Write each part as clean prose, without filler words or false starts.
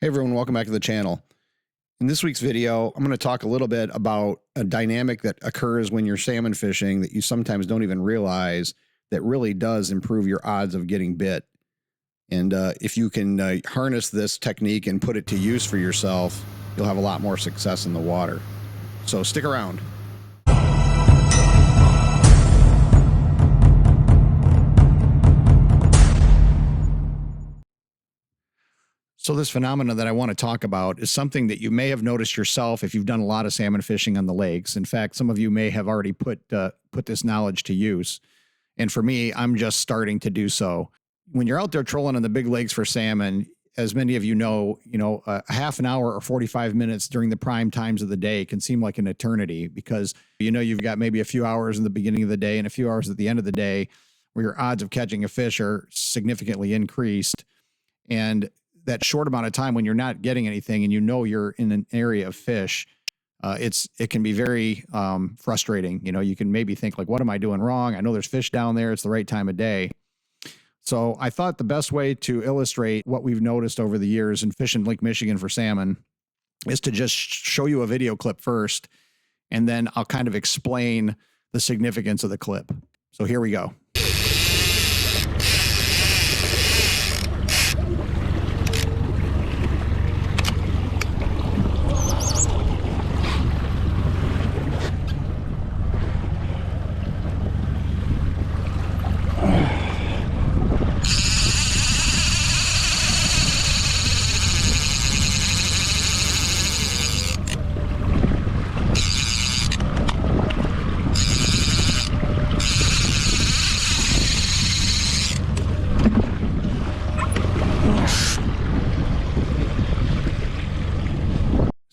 Hey everyone, welcome back to the channel. In this week's video, I'm going to talk a little bit about a dynamic that occurs when you're salmon fishing that you sometimes don't even realize that really does improve your odds of getting bit. And if you can harness this technique and put it to use for yourself, you'll have a lot more success in the water. So stick around. So this phenomenon that I want to talk about is something that you may have noticed yourself if you've done a lot of salmon fishing on the lakes. In fact, some of you may have already put this knowledge to use. And for me, I'm just starting to do so. When you're out there trolling on the big lakes for salmon, as many of you know, a half an hour or 45 minutes during the prime times of the day can seem like an eternity because, you've got maybe a few hours in the beginning of the day and a few hours at the end of the day where your odds of catching a fish are significantly increased. And that short amount of time when you're not getting anything and you're in an area of fish, it can be very frustrating. You can maybe think like, what am I doing wrong? I know there's fish down there. It's the right time of day. So I thought the best way to illustrate what we've noticed over the years in fishing Lake Michigan for salmon is to just show you a video clip first, and then I'll kind of explain the significance of the clip. So here we go.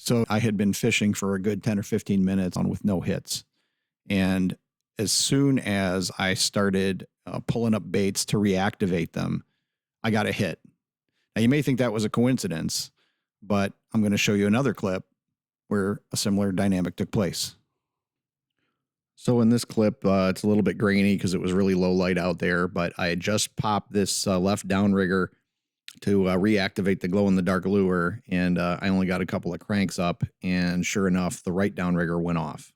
So I had been fishing for a good 10 or 15 minutes with no hits. And as soon as I started pulling up baits to reactivate them, I got a hit. Now you may think that was a coincidence, but I'm going to show you another clip where a similar dynamic took place. So in this clip, it's a little bit grainy because it was really low light out there, but I had just popped this left downrigger to reactivate the glow-in-the-dark lure, and I only got a couple of cranks up, and sure enough, the right downrigger went off.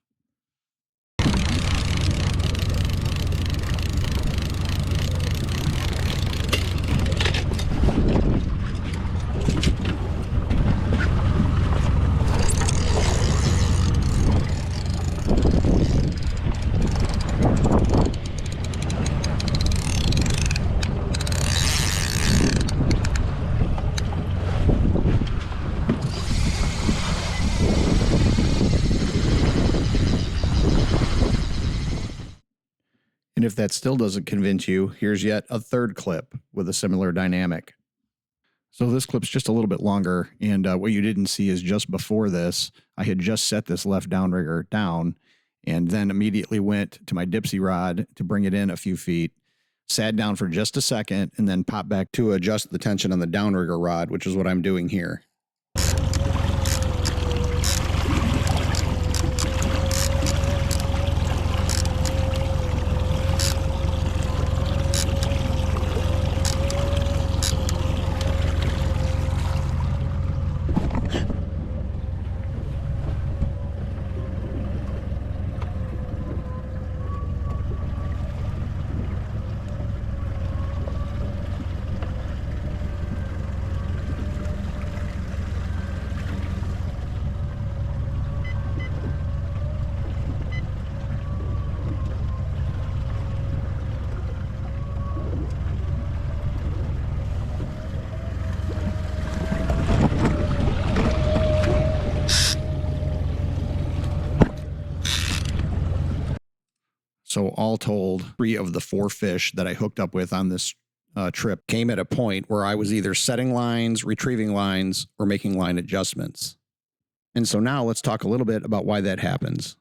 And if that still doesn't convince you, here's yet a third clip with a similar dynamic. So this clip's just a little bit longer, and what you didn't see is just before this, I had just set this left downrigger down and then immediately went to my dipsy rod to bring it in a few feet, sat down for just a second, and then popped back to adjust the tension on the downrigger rod, which is what I'm doing here. So all told, 3 of the 4 fish that I hooked up with on this trip came at a point where I was either setting lines, retrieving lines, or making line adjustments. And so now let's talk a little bit about why that happens.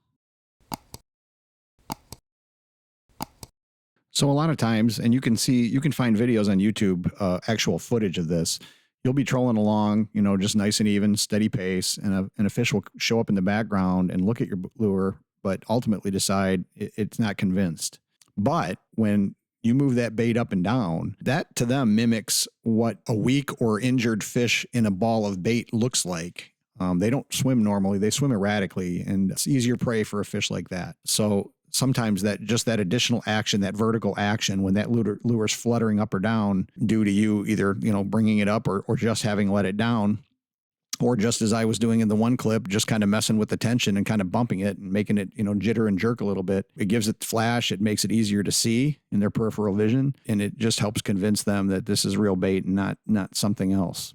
So a lot of times, and you can find videos on YouTube, actual footage of this. You'll be trolling along, just nice and even, steady pace, and a fish will show up in the background and look at your lure, but ultimately decide it's not convinced. But when you move that bait up and down, that to them mimics what a weak or injured fish in a ball of bait looks like. They don't swim normally, they swim erratically, and it's easier prey for a fish like that. So sometimes that additional action, that vertical action, when that lure's fluttering up or down due to you either, bringing it up or just having let it down, or just as I was doing in the one clip, just kind of messing with the tension and kind of bumping it and making it, jitter and jerk a little bit. It gives it flash. It makes it easier to see in their peripheral vision. And it just helps convince them that this is real bait and not something else.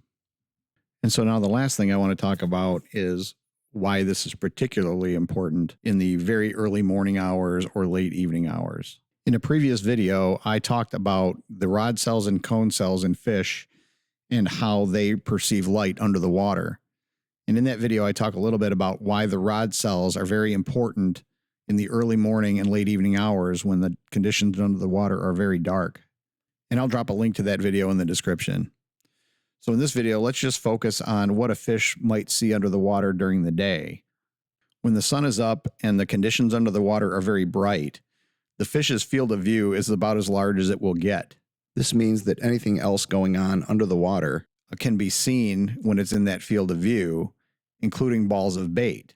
And so now the last thing I want to talk about is why this is particularly important in the very early morning hours or late evening hours. In a previous video, I talked about the rod cells and cone cells in fish and how they perceive light under the water. And in that video, I talk a little bit about why the rod cells are very important in the early morning and late evening hours when the conditions under the water are very dark. And I'll drop a link to that video in the description. So in this video, let's just focus on what a fish might see under the water during the day. When the sun is up and the conditions under the water are very bright, the fish's field of view is about as large as it will get. This means that anything else going on under the water can be seen when it's in that field of view, including balls of bait.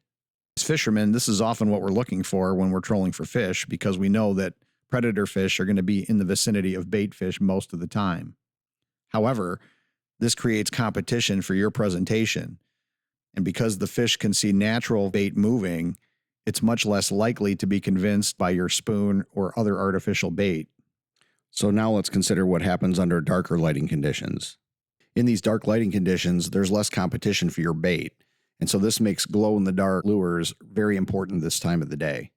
As fishermen, this is often what we're looking for when we're trolling for fish, because we know that predator fish are going to be in the vicinity of bait fish most of the time. However, this creates competition for your presentation. And because the fish can see natural bait moving, it's much less likely to be convinced by your spoon or other artificial bait. So now let's consider what happens under darker lighting conditions. In these dark lighting conditions, there's less competition for your bait. And so this makes glow-in-the-dark lures very important this time of the day.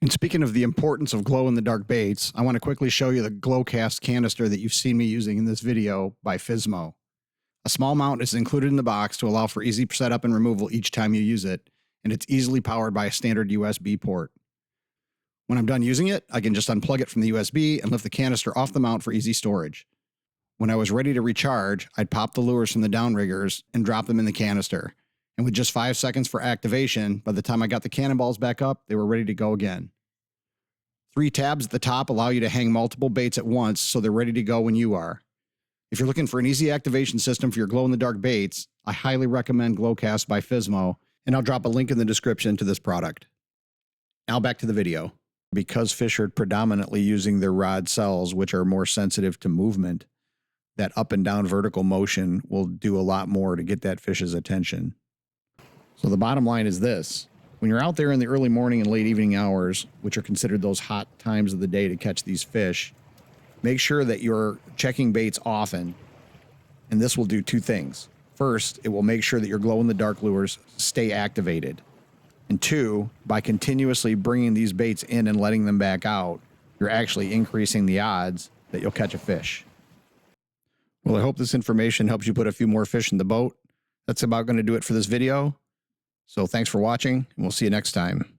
And speaking of the importance of glow-in-the-dark baits, I want to quickly show you the Glocast canister that you've seen me using in this video by Fizmo. A small mount is included in the box to allow for easy setup and removal each time you use it, and it's easily powered by a standard USB port. When I'm done using it, I can just unplug it from the USB and lift the canister off the mount for easy storage. When I was ready to recharge, I'd pop the lures from the downriggers and drop them in the canister. And with just 5 seconds for activation, by the time I got the cannonballs back up, they were ready to go again. 3 tabs at the top allow you to hang multiple baits at once, so they're ready to go when you are. If you're looking for an easy activation system for your glow-in-the-dark baits, I highly recommend Glocast by Fizmo, and I'll drop a link in the description to this product. Now back to the video. Because fish are predominantly using their rod cells, which are more sensitive to movement, that up and down vertical motion will do a lot more to get that fish's attention. So the bottom line is this. When you're out there in the early morning and late evening hours, which are considered those hot times of the day to catch these fish, make sure that you're checking baits often. And this will do 2 things. First, it will make sure that your glow-in-the-dark lures stay activated. And 2, by continuously bringing these baits in and letting them back out, you're actually increasing the odds that you'll catch a fish. Well, I hope this information helps you put a few more fish in the boat. That's about going to do it for this video. So thanks for watching, and we'll see you next time.